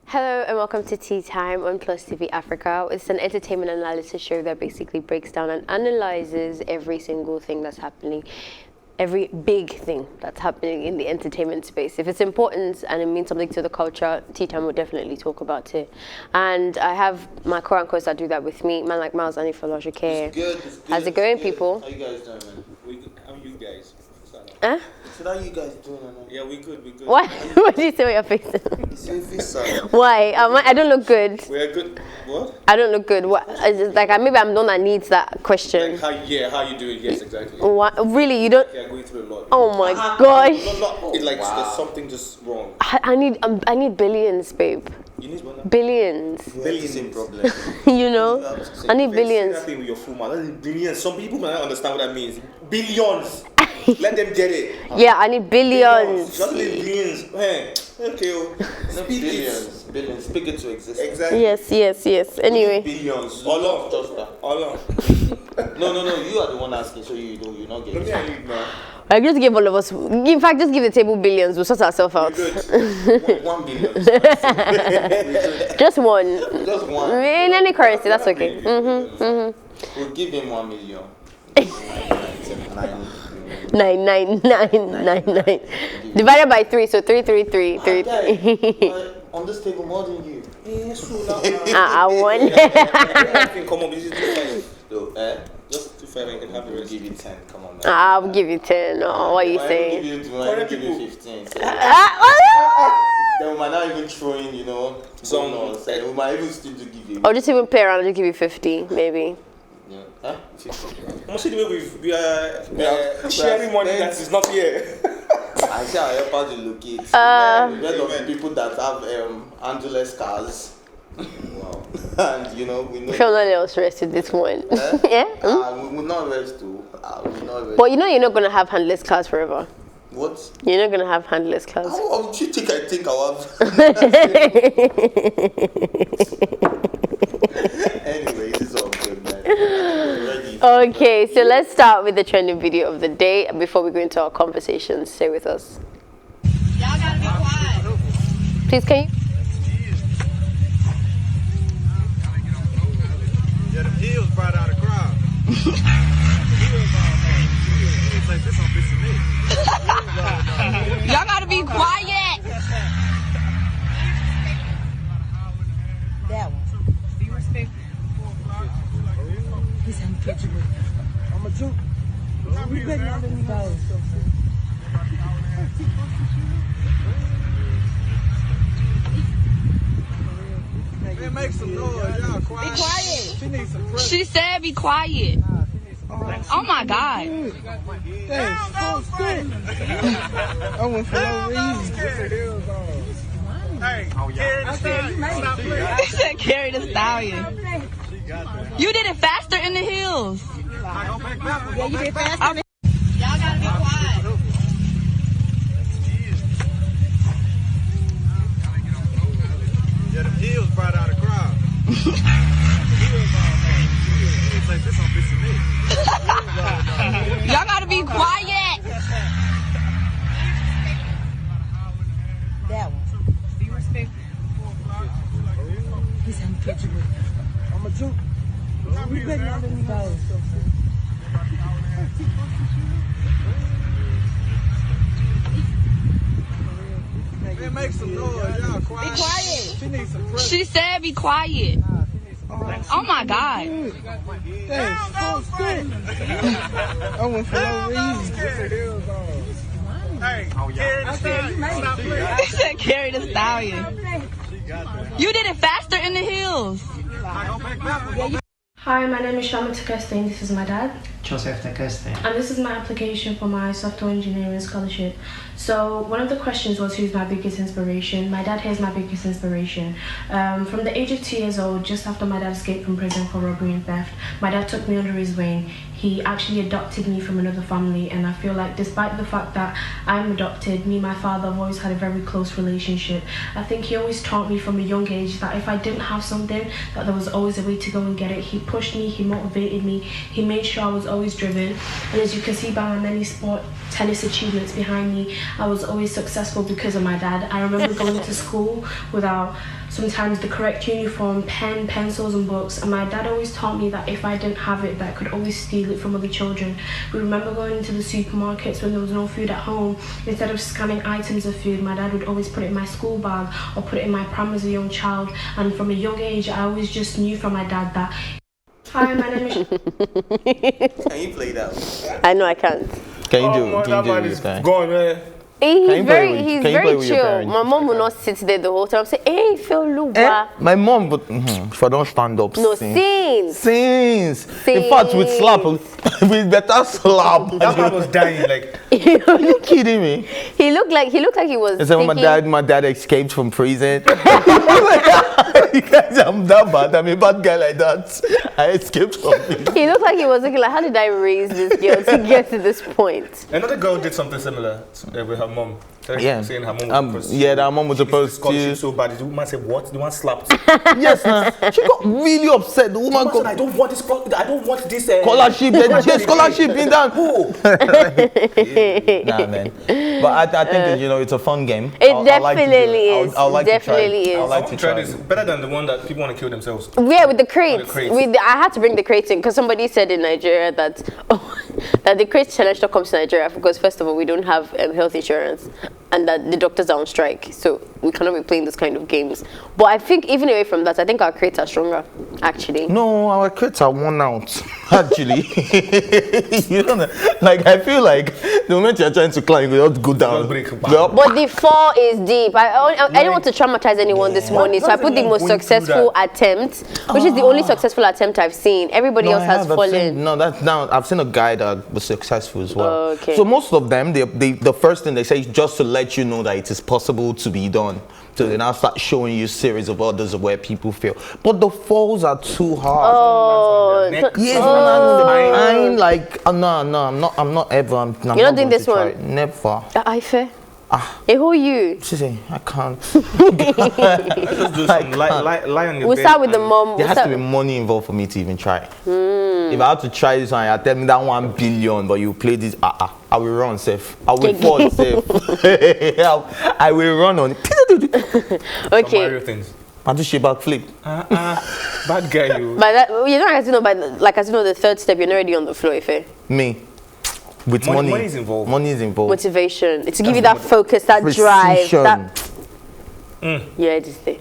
Hello and welcome to Tea Time on PlusTvAfrica. It's an entertainment analysis show that basically breaks down and analyzes every single thing that's happening, every big thing that's happening in the entertainment space. If it's important and it means something to the culture, Tea Time will definitely talk about it. And I have my co-anchors that do that with me, man like Miles and Ifologic. It's good. How's it going, people? How you guys doing, man? How are you guys? Huh? So how you guys doing, man? Yeah, we good. What? What did you say with your face? You see face side. Why? I don't look good. We're good. What? I don't look good. What? Like maybe I'm the one that needs that question. Like how you doing? Yes, exactly. What? Really? You don't? Yeah, going through a lot. Oh my gosh. It's like there's something just wrong. I need billions, babe. You need one. Billions. Billions in problem. You know? I need Say billions. that thing with your full mouth. That's billions. Some people might not understand what that means. Billions. Let them get it. Yeah, I need billions. Just need billions. Hey, okay. Speak Billions. Billions. Speak it to existence. Exactly. Yes. Anyway. Billions. All on. Just that. All on. No. You are the one asking, so you not Let getting me it. and you now. I just give all of us. In fact, just give the table billions. We'll sort ourselves out. Good. 1 billion. Just one. Just one. In any currency, that's okay. We'll give him 1 million. 9. Divided by 3, so 3. On this table more than you. I won. I think come on, this is 2.5. So, Just 2.5 and can have the we'll rest. give you 10. Come on, man. I'll give you 10. Oh, what are you saying? I'll give you 15. So. Then we might not even throw in, Some- bonus, and we might even still give you. I'll just even play around. I'll just give you 50, maybe. Yeah. Huh? 50. I'm saying the way we are sharing money that is not here. I say I help out to locate. Instead of people that have Angeles cars. Wow. And we know. If I'm not else rest with this one. Yeah? We will not rest too. We will not rest. But you're not going to have handless cars forever. What? You're not going to have handless cars. How do you think I think I'll have? Anyway, this is all good, man. Ready. Okay, so let's start with the trending video of the day before we go into our conversations. Stay with us. Y'all gotta be quiet. Please, can you? Yeah, the heels brought out a crowd. Y'all gotta be quiet. That one. Be respectful. He's uncatchable. I'm a juke. We better not let me go. Man, make some noise. Y'all quiet. Be quiet. She needs some pressure. She said be quiet. Oh my God. Damn, so scared. I went for no reason. Hey, carry the stallion. Stop playing. He said carry the stallion. You did it faster in the hills. Yeah, you did fast. Y'all gotta be quiet. Yeah, the heels brought out a crowd. Y'all gotta be quiet. That one. Be respectful. He's uncatchable. I'm a juke. We better not let me go. Man, make some noise. Y'all quiet. Be quiet. She needs some pressure. She said be quiet. Oh my God. Damn, so scared. I went for no reason. Hey, carry the stallion. Stop playing. He said carry the stallion. You did it faster in the hills. Hi, my name is Shama Takeste and this is my dad. Joseph Takeste. And this is my application for my software engineering scholarship. So one of the questions was who's my biggest inspiration. My dad here is my biggest inspiration. From the age of 2 years old, just after my dad escaped from prison for robbery and theft, my dad took me under his wing. he actually adopted me from another family, and I feel like despite the fact that I'm adopted, me and my father have always had a very close relationship. I think he always taught me from a young age that if I didn't have something, that there was always a way to go and get it. He pushed me, he motivated me, he made sure I was always driven, and as you can see by my many sport tennis achievements behind me, I was always successful because of my dad. I remember going to school without sometimes the correct uniform, pen, pencils and books, and my dad always taught me that if I didn't have it, that I could always steal it from other children. We remember going into the supermarkets when there was no food at home. Instead of scanning items of food, my dad would always put it in my school bag or put it in my pram as a young child, and from a young age I always just knew from my dad that hi, my name is Can you play that? I know I can't. Can you do this guy? Gone, man. He's very with your chill. parents? My mom will not sit there the whole time. Say, hey, Phil Luba. My mom, but if I don't stand up, No, scenes. In fact, with slap, with better slap. That man was dying, like. Are you kidding me? He looked like he was. I said, thinking, my dad escaped from prison. You guys, I'm that bad. I'm a bad guy like that. I escaped from prison. He looked like he was looking like, how did I raise this girl to get to this point? Another girl did something similar with her mom. Yeah. Saying her mom was that mom was supposed to. So bad. The woman said, what? The one slapped. Yes, she got really upset. The woman said, I don't want this. I don't want this. Scholarship. Scholarship in that. Nah, man. But I think that, it's a fun game. It definitely is. I would like to try it. I would like to try this. Better than the one that people want to kill themselves. Yeah, with the crates. I had to bring the crates in because somebody said in Nigeria that that the crate challenge not comes to Nigeria because first of all we don't have health insurance, and that the doctors are on strike, so we cannot be playing this kind of games. But I think even away from that, I think our crates are stronger, actually. No, our crates are worn out, actually. You don't know, like I feel like the moment you're trying to climb, you don't go down. But the fall is deep. I didn't want to traumatize anyone this morning, so I put the most successful attempt, which is the only successful attempt I've seen. Everybody else has fallen. I've seen a guy that was successful as well. Okay. So most of them, the first thing they say is just to let you know that it is possible to be done. So they now start showing you series of others where people fail. But the falls are too hard. Oh, yes, I'm like, no, I'm not ever. I'm You're not doing this one? Never. I fair. Who are you? Cee-c, I can't. Let's just do some lie on your We'll bed start with the mom. There has to be money involved for me to even try. If I had to try this one, you tell me that 1 billion, but you play this, I will run safe. I will fall safe. I will run on it. Okay. Mario things. I do shit back flip. Bad guy, you. By that, you know, as you know, the third step, you're not already on the floor, Ife. Me. With money is involved. Money is involved. Motivation. It's to give you that focus, that drive. Yeah, it is there.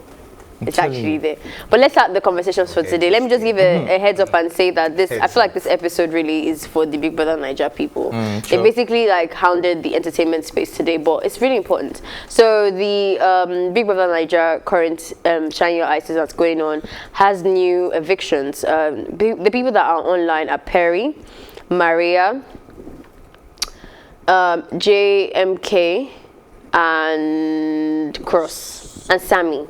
It's actually there. But let's start the conversations for today. Let me just give a heads up and say that I feel like this episode really is for the Big Brother Naija people. They basically hounded the entertainment space today, but it's really important. So the Big Brother Naija current Shine Your Eyes that's going on has new evictions. The people that are online are Pere, Maria, JMK, and Cross, and Sammy.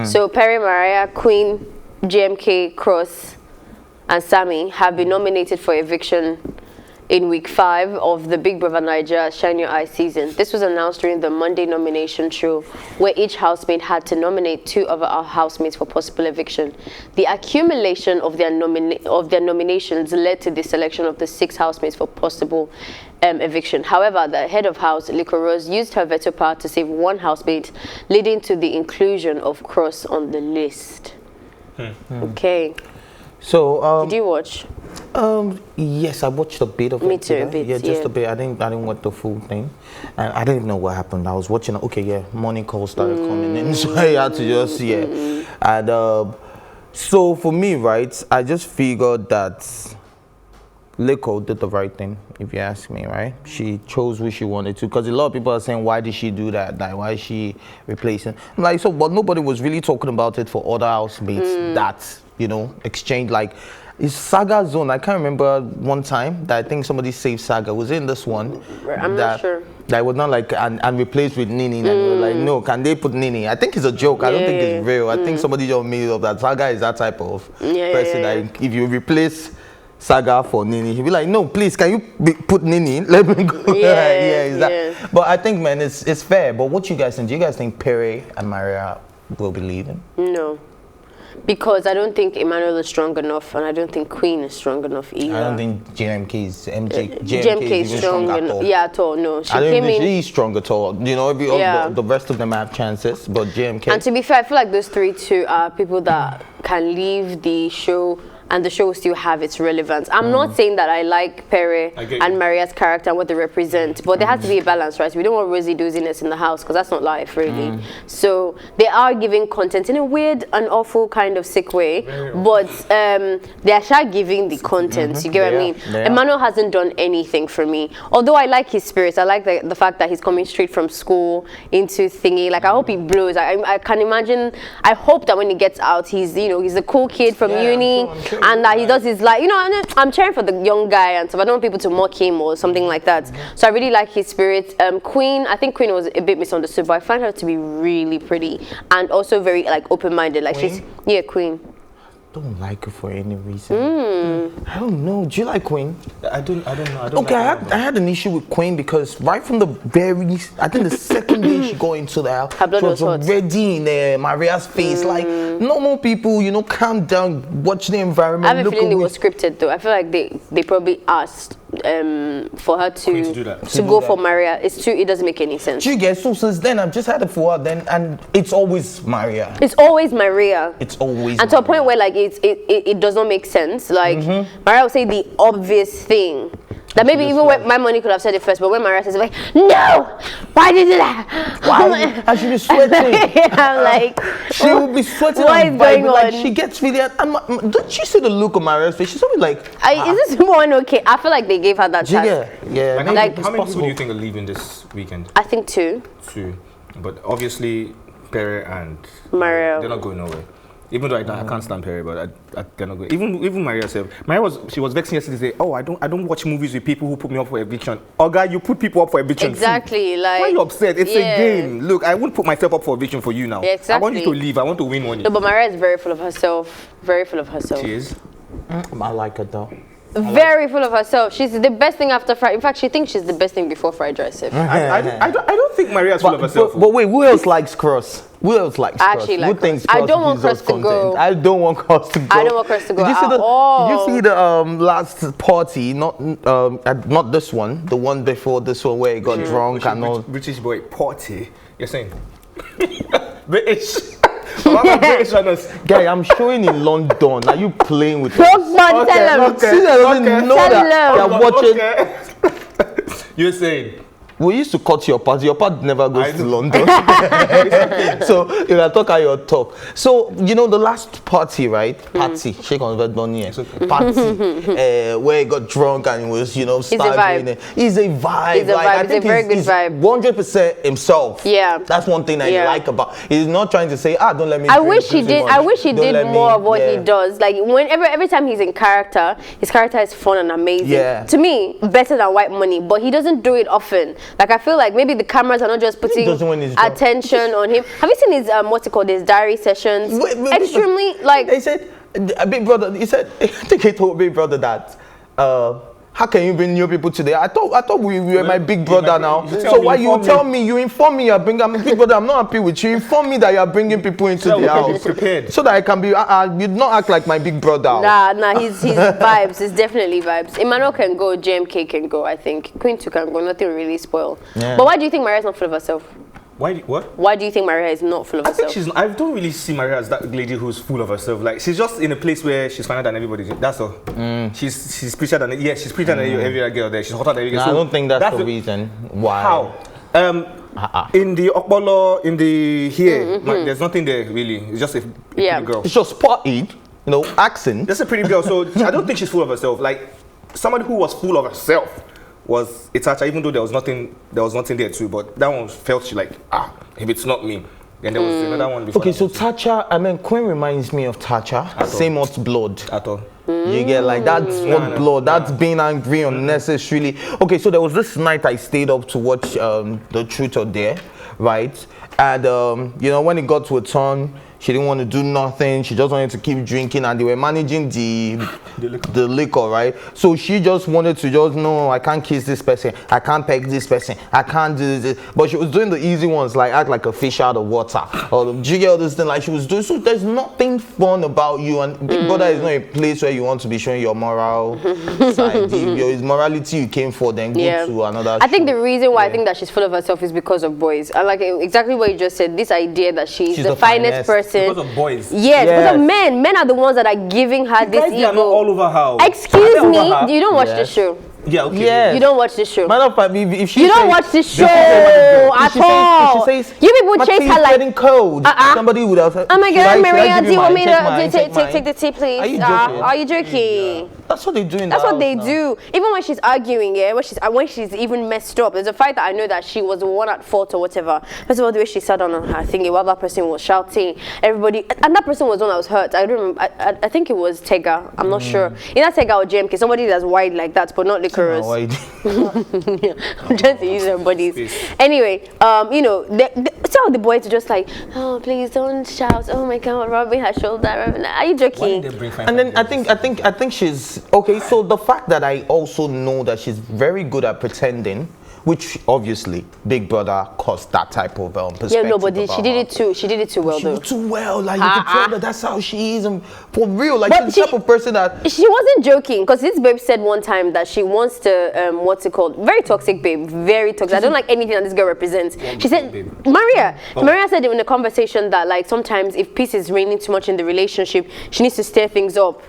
So Pere, Mariah, Queen, JMK, Cross, and Sammy have been nominated for eviction in week 5 of the Big Brother Naija Shine Your Eyes season. This was announced during the Monday nomination show, where each housemate had to nominate 2 other housemates for possible eviction. The accumulation of their nominations led to the selection of the 6 housemates for possible eviction. However, the head of house, Licorice, used her veto power to save 1 housemate, leading to the inclusion of Cross on the list. Okay. So did you watch? Yes, I watched a bit of it. Me too, a bit. Yeah, just a bit. I didn't watch the full thing, and I didn't know what happened. I was watching. Okay, morning calls started coming in, so I had to just and so for me, right, I just figured that Lico did the right thing, if you ask me, right? She chose who she wanted to, because a lot of people are saying, why did she do that? Like, why is she replacing? I'm like, so, but nobody was really talking about it for other housemates that, exchange, like, it's Saga Zone. I can't remember one time that I think somebody saved Saga. Was it in this one? I'm not sure. That was not like, and replaced with Nini. And we were like, no, can they put Nini? I think it's a joke. I don't think it's real. I think somebody just made it up that Saga is that type of person. Like, if you replace saga for Nini. He'll be like, no, please, can you put Nini? Let me go. Yeah. But I think, man, it's fair. But what you guys think? Do you guys think Pere and Maria will be leaving? No. Because I don't think Emmanuel is strong enough, and I don't think Queen is strong enough either. I don't think JMK is is strong enough. Yeah, at all. No, I don't think she's strong at all. You know, the rest of them have chances, but JMK. And to be fair, I feel like those 3 too are people that can leave the show, and the show will still have its relevance. I'm not saying that I like Pere and Maria's character and what they represent, but there has to be a balance, right? We don't want rosy doziness in the house, because that's not life, really. So they are giving content in a weird and awful kind of sick way, but they are giving the content. You get what I mean? Emmanuel hasn't done anything for me. Although I like his spirit, I like the fact that he's coming straight from school into thingy. Like, I hope he blows. I can imagine. I hope that when he gets out, he's he's a cool kid from uni. And that he does his I'm cheering for the young guy, and so I don't want people to mock him or something like that. So I really like his spirit. Queen, I think Queen was a bit misunderstood, but I find her to be really pretty and also very open-minded. Like Queen? Queen. Don't like her for any reason. I don't know. Do you like Queen? I don't know. Okay, I had an issue with Queen because right from the I think the second day she got into the house, she was already in Maria's face. Like, normal people, calm down, watch the environment. I have a feeling it was scripted though. I feel like they probably asked for her to go for Maria. It doesn't make any sense. You get so since then I've just had it for her then, and it's always Maria. It's always Maria. It's always. And to a point where it does not make sense. Like Maria will say the obvious thing. That maybe even when my money could have said it first, but when Maria says like, no, why did you do that? Why? I should be sweating. I'm like, she will be sweating. What is going on? Like, she gets really. Don't you see the look on Maria's face? She's always like, is this one okay? I feel like they gave her that task. Yeah. How many people do you think are leaving this weekend? I think 2. 2, but obviously Pere and Maria, they're not going nowhere. Even though I can't stand Pere, but they're not good. Even Maria said, she was vexing yesterday. Say, oh, I don't watch movies with people who put me up for eviction. Oh, God, you put people up for eviction. Exactly. Too. Like, why are you upset? It's a game. Look, I won't put myself up for eviction for you now. Yeah, exactly. I want you to leave. I want to win money. No, but Maria is very full of herself. Very full of herself. She is. I like her though. Very full of herself. She's the best thing after fried. In fact, she thinks she's the best thing before fried rice. I don't think Maria's full of herself. But wait, who else likes Cross? Who else likes Cross? I actually like Cross. I don't want Cross to go. I don't want Cross to go. I don't want Cross to go at all. Did you see the last party? Not this one. The one before this one where he got drunk and all. British boy party. You're saying British. Guy, I'm showing in London. Are you playing with us? Tell him. They're watching. You're saying. We used to cut your part. Your part never goes to London. So if I talk at your talk. So the last party, right? Party. Shake on the done here. Party. Where he got drunk and he was, starving. It's a vibe. It's a very good vibe. 100% himself. Yeah. That's one thing I like about. He's not trying to say, don't let me. I wish he did more of what he does. Like every time he's in character, his character is fun and amazing. Yeah. To me, better than White Money, but he doesn't do it often. Like, I feel like maybe the cameras are not just putting attention on him. Have you seen his his diary sessions? Extremely, like. They said, Big Brother. He said, I think he told Big Brother that. How can you bring new people today? I thought we were my big brother now. So why you tell me, you inform me, I'm big brother, I'm not happy with you. Inform me that you are bringing people into the house. Prepared. So that I can be, you not act like my big brother. Nah, his vibes, it's definitely vibes. Emmanuel can go, JMK can go, I think. Queen 2 can go, nothing really spoil. Yeah. But why do you think Maria's not full of herself? Why do you think Maria is not full of herself? I don't really see Maria as that lady who's full of herself. Like, she's just in a place where she's finer than everybody. That's all. She's prettier than she's prettier than every other girl there. She's hotter than every girl. I don't think that's the reason why. How? In the Okbolo, in the here, there's nothing there really. It's just a pretty girl. It's just spotted, accent. That's a pretty girl. So I don't think she's full of herself. Like, somebody who was full of herself was Tacha, even though there was nothing there too, but that one felt like, if it's not me. Then there was another one before. Okay, so Tacha, Queen reminds me of Tacha. Same hot blood. At all. You get like that's hot blood. That's being angry unnecessarily. Okay, so there was this night I stayed up to watch The Truth or Dare, right? And when it got to a turn, She didn't want to do nothing. She just wanted to keep drinking, and they were managing the liquor, right? So she just wanted to no, I can't kiss this person. I can't peg this person. I can't do this. But she was doing the easy ones, like act like a fish out of water, or do you get all this thing like she was doing. So there's nothing fun about you, and Big Brother is not a place where you want to be showing your moral side. Your morality you came for, then go to another. I think the reason why I think that she's full of herself is because of boys. I like exactly what you just said. This idea that she's the finest person. Because of boys. Yes, because of men. Men are the ones that are giving her this ego. They are not all over her. Excuse me, you don't watch the show. Yeah, okay. Yes. You don't watch the show. Matter of fact, if she you don't watch the show at all. If she says, you people chase her like getting cold. Somebody would have said, oh my God, Maria, do you want me to take the tea, please? Are you joking? Are you joking? That's what they do in That's the what they house do. Even when she's arguing, when she's even messed up. There's a fact that I know that she was the one at fault or whatever. First of all, the way she sat on her thingy while that person was shouting, everybody, and that person was the one that was hurt. I don't remember. I think it was Tega. I'm not sure. Either Tega or JMK, somebody that's wide like that, but not Licorice. Yeah, I'm trying to use their bodies. Anyway, some of the boys are just like, oh, please don't shout. Oh my God, rubbing her shoulder. Are you joking? And then I think she's okay. So the fact that I also know that she's very good at pretending, which obviously Big Brother caused that type of perspective. Yeah, no, but she did it too. She did it too well, though. Too well, like you can tell that that's how she is, and for real, like she's the type of person that she wasn't joking. Because this babe said one time that she wants to what's it called? Very toxic babe, very toxic. I don't like anything that this girl represents. She said, Maria said in a conversation that like sometimes if peace is reigning too much in the relationship, she needs to stir things up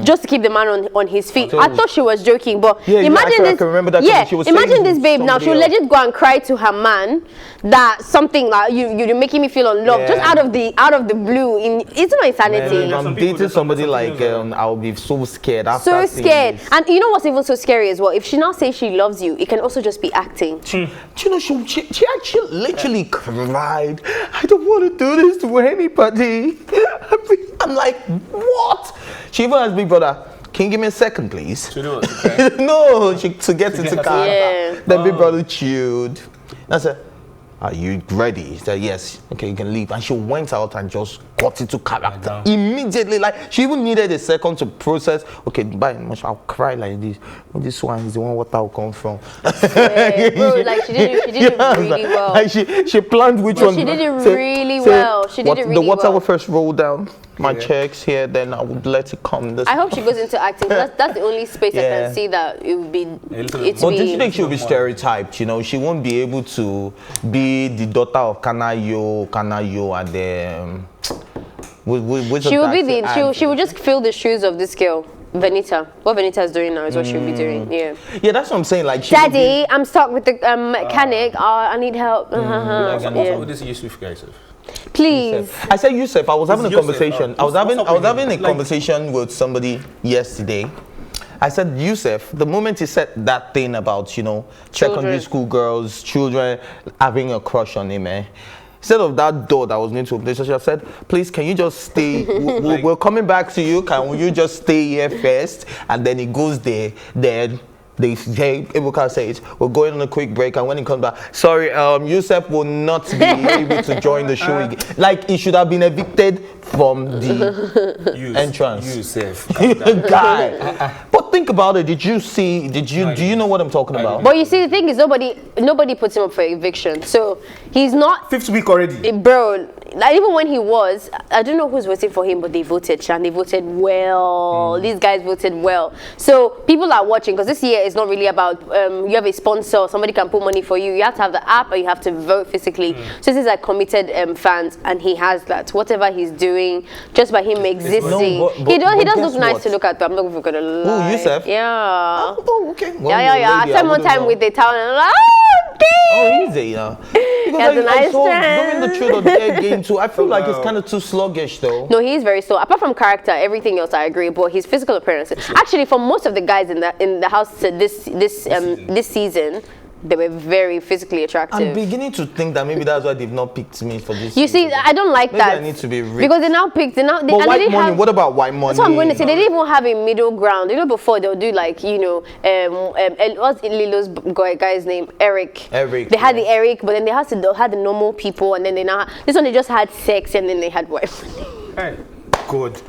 just to keep the man on his feet. I thought she was joking, but imagine this. I can remember that. Yeah, imagine this babe. Now she'll legit go and cry to her man that something like you're making me feel unloved just out of the blue. It's not insanity. Man, if I'm dating somebody like I'll be so scared. So scared. And you know what's even so scary as well? If she now says she loves you, it can also just be acting. Do you know she actually literally cried. I don't want to do this to anybody. I'm like, what? She even asked Big Brother, can you give me a second, please? To do it, okay. No, to get into car. Yeah. Then Big Brother chilled. And I said, are you ready? He said, yes. Okay, you can leave. And she went out and just got into character immediately. Like, she even needed a second to process. Okay, bye. I'll cry like this. This one is the one water will come from. Yeah, bro, like she did it really well. Like she planned which one. She did it really well. She did it really well. The water will first roll down my checks here, then I would let it come. I hope she goes into acting. That's the only space I can see that it would be. But do you think she'll be stereotyped? You know, she won't be able to be the daughter of Kanayo, and she will be she will just fill the shoes of this girl. Venita. What Venita is doing now is what she'll be doing. Yeah, that's what I'm saying. Like, Daddy, I'm stuck with the mechanic. I need help. What is Yusuf guys? Please. I said Yusuf. I was having a conversation. I was having a conversation with somebody yesterday. I said, Yusuf, the moment he said that thing about, secondary school girls, children having a crush on him, instead of that door that was going to open, so I said, please, can you just stay? We're coming back to you. Can you just stay here first? And then he goes there. Then they say, Ebuka says, we're going on a quick break. And when he comes back, sorry, Yusuf will not be able to join the show again. Like, he should have been evicted from the entrance. Yusuf. Guy. But think about it. Do you know what I'm talking about? But you see, the thing is, nobody puts him up for eviction. So he's not. 5th week already. Bro, like even when he was, I don't know who's voting for him, but they voted, and they voted well. These guys voted well. So people are watching, because this year is not really about you have a sponsor, somebody can put money for you. You have to have the app, or you have to vote physically. So this is like committed fans, and he has that. Whatever he's doing, just by him existing, he does look nice to look at. But I'm not even gonna lie. Who, Yusuf? Yeah. Oh, okay. Well, yeah. I spent one time with the town, and I'm like, easy, Because I saw during the Truth or Dare game too, I feel like it's kind of too sluggish though. No, he is very slow. Apart from character, everything else I agree. But his physical appearance, actually, for most of the guys in the house this season, they were very physically attractive. I'm beginning to think that maybe that's why they've not picked me for this. You see, I don't like maybe that. I need to be rich. Because they now picked, But and white they didn't money, have, what about white money? that's what I'm going to say. They didn't even have a middle ground. You know, before they'll do like, you know, what's Lilo's guy's name? Eric. Eric. They had the Eric, but then they had the normal people, and then they now, this one they just had sex, and then they had white money. Hey, good.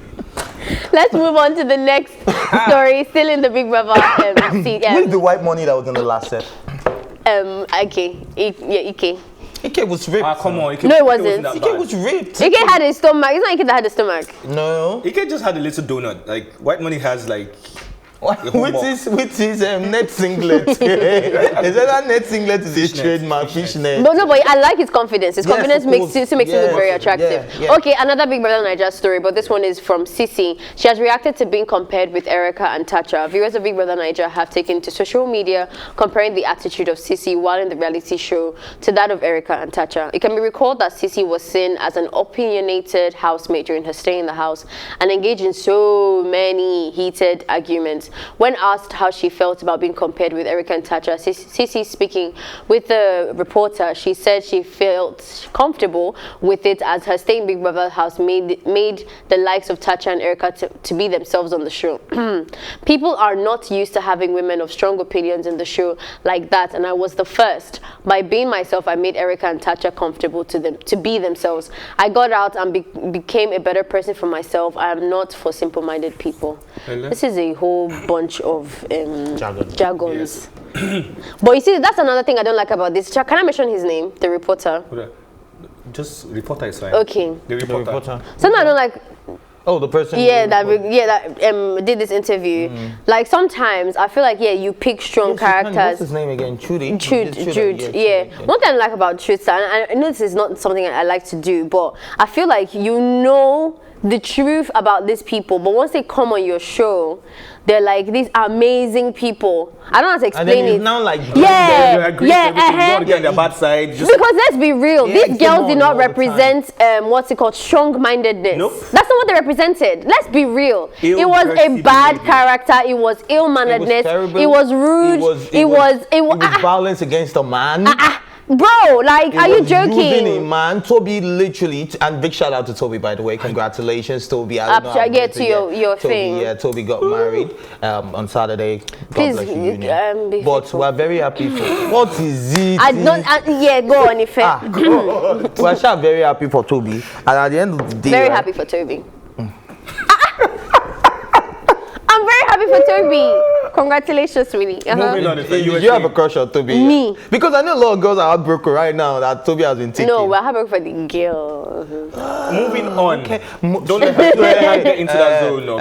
Let's move on to the next story. Still in the Big Brother. Where's the white money that was in the last set? Ike. Ike was ripped. Ah, come on. No, it wasn't. Ike was ripped. Ike had a stomach. It's not Ike that had a stomach. No. Ike just had a little donut. Like, white money has like... with his net singlet. Is that net singlet is his trademark, fishnet. But no, but I like his confidence. His confidence makes him look very attractive. Yeah. Okay, another Big Brother Naija story, but this one is from Cee-c. She has reacted to being compared with Erica and Tacha. Viewers of Big Brother Naija have taken to social media comparing the attitude of Cee-c while in the reality show to that of Erica and Tacha. It can be recalled that Cee-c was seen as an opinionated housemate during her stay in the house and engaged in so many heated arguments. When asked how she felt about being compared with Erica and Tacha, Cee-c speaking with the reporter, she said she felt comfortable with it as her stay in Big Brother house made the likes of Tacha and Erica to be themselves on the show. People are not used to having women of strong opinions in the show like that, and I was the first. By being myself, I made Erica and Tacha comfortable to be themselves. I got out and became a better person for myself. I am not for simple-minded people. Hello? This is a whole bunch of jargons. Yes. But you see, that's another thing I don't like about this. Can I mention his name? The reporter. Just reporter is fine. Okay. The reporter. Something I don't like. Oh, the person. that did this interview. Like sometimes I feel like you pick strong characters. What's his name again? Jude. Yeah. One thing I like about Jude, and I know this is not something I like to do, but I feel like you know the truth about these people, but once they come on your show, they're like these amazing people. I don't know how to explain it. Now like their bad side. Because let's be real, these girls did not represent what's it called, strong-mindedness. Nope. That's not what they represented. Let's be real. It was a bad character. It was ill-manneredness. It was rude. It was violence against a man. Bro, like, are you joking? Using a man, Toby literally, and big shout out to Toby, by the way. Congratulations, Toby. I get to your thing. Yeah, Toby got married on Saturday. God bless you, union. But we're very happy for. What is it? Go on, if we're very happy for Toby, and at the end of the day, very happy for Toby. I'm very happy for Toby. Congratulations, sweetie. You have a crush on Toby? Me. Because I know a lot of girls are heartbroken right now that Toby has been taking. No, we're heartbroken for the girl. Moving on. Okay. Don't let her get into that zone. No.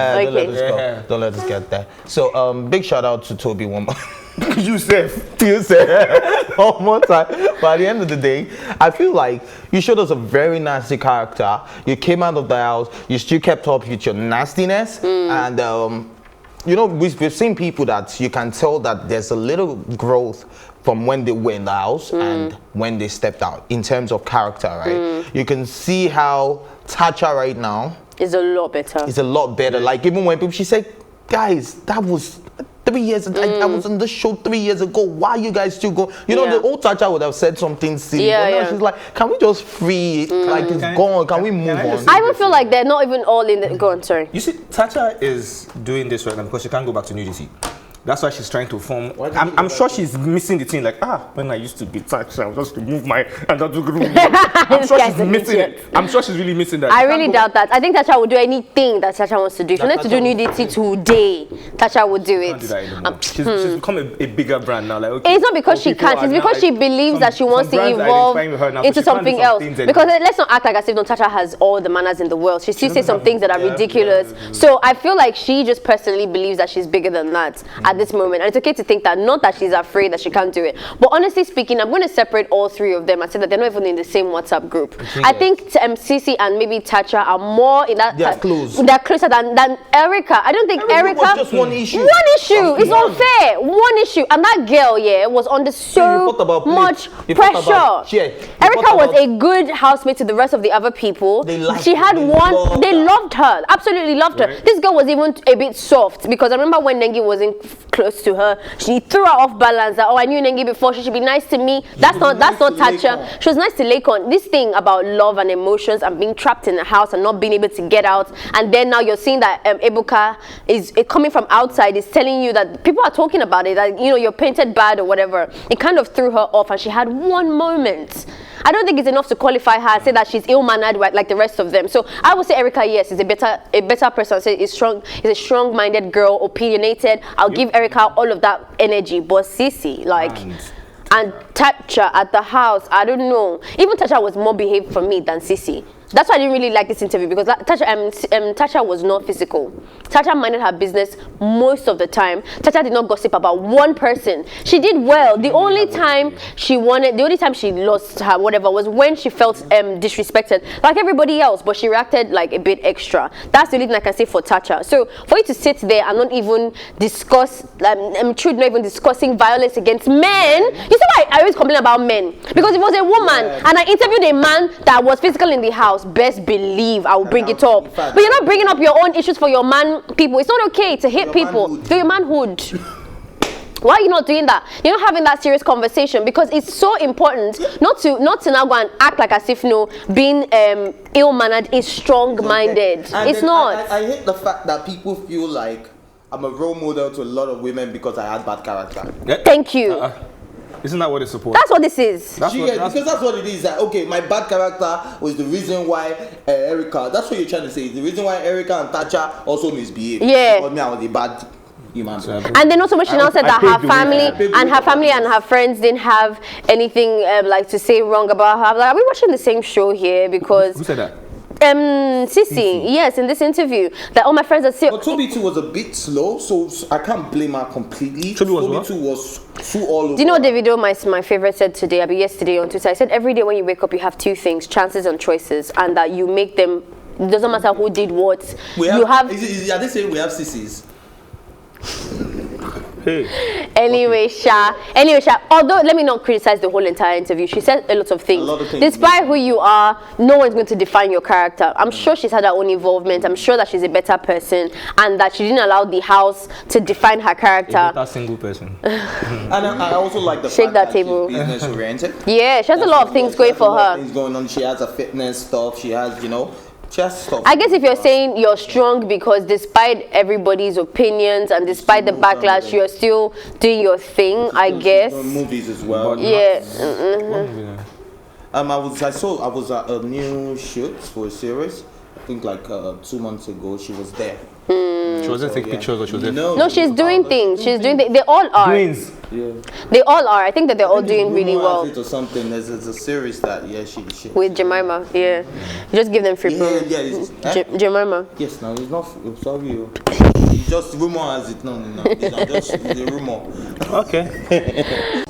Don't let us get there. So, big shout out to Toby one more. You said one more time. But at the end of the day, I feel like you showed us a very nasty character. You came out of the house. You still kept up with your nastiness, and you know, we've seen people that you can tell that there's a little growth from when they were in the house and when they stepped out in terms of character, right? You can see how Tacha right now is a lot better. It's a lot better. Like even when people, she said, guys, that was 3 years ago. I was on the show 3 years ago. Why you guys still go? You know, the old Tacha would have said something silly. But now she's like, can we just free it? Like it's gone. Can we move on? I even feel like they're not even all in the... Go on, sorry. You see, Tacha is doing this right now because she can't go back to New DC. That's why she's trying to form. I'm sure she's missing the thing. Like, when I used to be Tacha, I was just to move my. I'm sure she's missing it. I'm sure she's really missing that. I really doubt that. I think Tacha would do anything that Tacha wants to do. If she wanted to do nudity today, Tacha would do it. Can't do that anymore. She's become a bigger brand now. Like, okay, it's not because she can't. It's because she believes that she wants to evolve into something else. Because let's not act like as if Tacha has all the manners in the world. She still says some things that are ridiculous. So I feel like she just personally believes that she's bigger than that at this moment, and it's okay to think that, not that she's afraid that she can't do it, but honestly speaking, I'm going to separate all three of them and say that they're not even in the same WhatsApp group. I think Cee-c and maybe Tacha are more in that. They're closer than Erica. I don't think Erica was just one issue. It's unfair. One issue, and that girl was under so much pressure. Erica was a good housemate to the rest of the other people. She had one. They loved her, absolutely loved her. This girl was even a bit soft, because I remember when Nengi was in close to her. She threw her off balance. That, oh, I knew Nengi before. She should be nice to me. That's not Tacha. She was nice to Lakon. This thing about love and emotions and being trapped in a house and not being able to get out, and then now you're seeing that Ebuka is coming from outside, is telling you that people are talking about it, that you're painted bad or whatever. It kind of threw her off, and she had one moment. I don't think it's enough to qualify her, say that she's ill-mannered like the rest of them. So I would say Erica, yes, is a better person. Say is a strong-minded girl, opinionated. I'll give Erica all of that energy. But Cee-c, and Tacha at the house, I don't know. Even Tacha was more behaved for me than Cee-c. That's why I didn't really like this interview, because Tacha was not physical. Tacha minded her business most of the time. Tacha did not gossip about one person. She did well. The only time she lost her whatever was when she felt disrespected, like everybody else, but she reacted like a bit extra. That's the only thing I can say for Tacha. So for you to sit there and not even discuss, truth, not even discussing violence against men. You see why I always complain about men? Because if it was a woman and I interviewed a man that was physical in the house, best believe I will bring it up. But you're not bringing up your own issues for your man people. It's not okay to hit people for your manhood. Why are you not doing that? You're not having that serious conversation, because it's so important not to now go and act like as if being ill-mannered is strong-minded. It's not. I hate the fact that people feel like I'm a role model to a lot of women because I had bad character. Thank you. Isn't that what it's supposed? That's what this is. Because that's what it is. Like, okay, my bad character was the reason why Erica. That's what you're trying to say. The reason why Erica and Tacha also misbehaved. Yeah. Because me, I was a bad human. And then also when she now said that her family and her friends didn't have anything like to say wrong about her. Like, are we watching the same show here? Because who said that? Cee-c, yes, in this interview, that all my friends are still. But Toby 2 was a bit slow, so I can't blame her completely. Toby 2 was too all over. Do you know what Davido, my favorite, said today? Yesterday on Twitter. I said every day when you wake up, you have two things: chances and choices, and that you make them. It doesn't matter who did what. Are they saying we have sissies? Anyway, Sha. Although, let me not criticize the whole entire interview. She said a lot of things. Despite who you are, no one's going to define your character. I'm sure she's had her own involvement. I'm sure that she's a better person, and that she didn't allow the house to define her character. That single person. And I also like the fact that table. She's business oriented. Yeah, she has a lot of things going for her. Things going on. She has a fitness stuff. She has, I guess if you're saying you're strong because despite everybody's opinions and despite the backlash, you're still doing your thing, I guess. Movies as well. Yeah. I was at a new shoot for a series. I think like 2 months ago. She was there. She wasn't taking pictures, or she was there? No, she's doing things. She's doing. They all are. Twins. Yeah. They all are. I think that they're all doing really well. Or something. There's a series that she with Jemima. Yeah. Just give them free promo. Yeah. Jemima. Yes. No, it's not. I'm sorry. It's just rumor has it. No. It's just the rumor. Okay.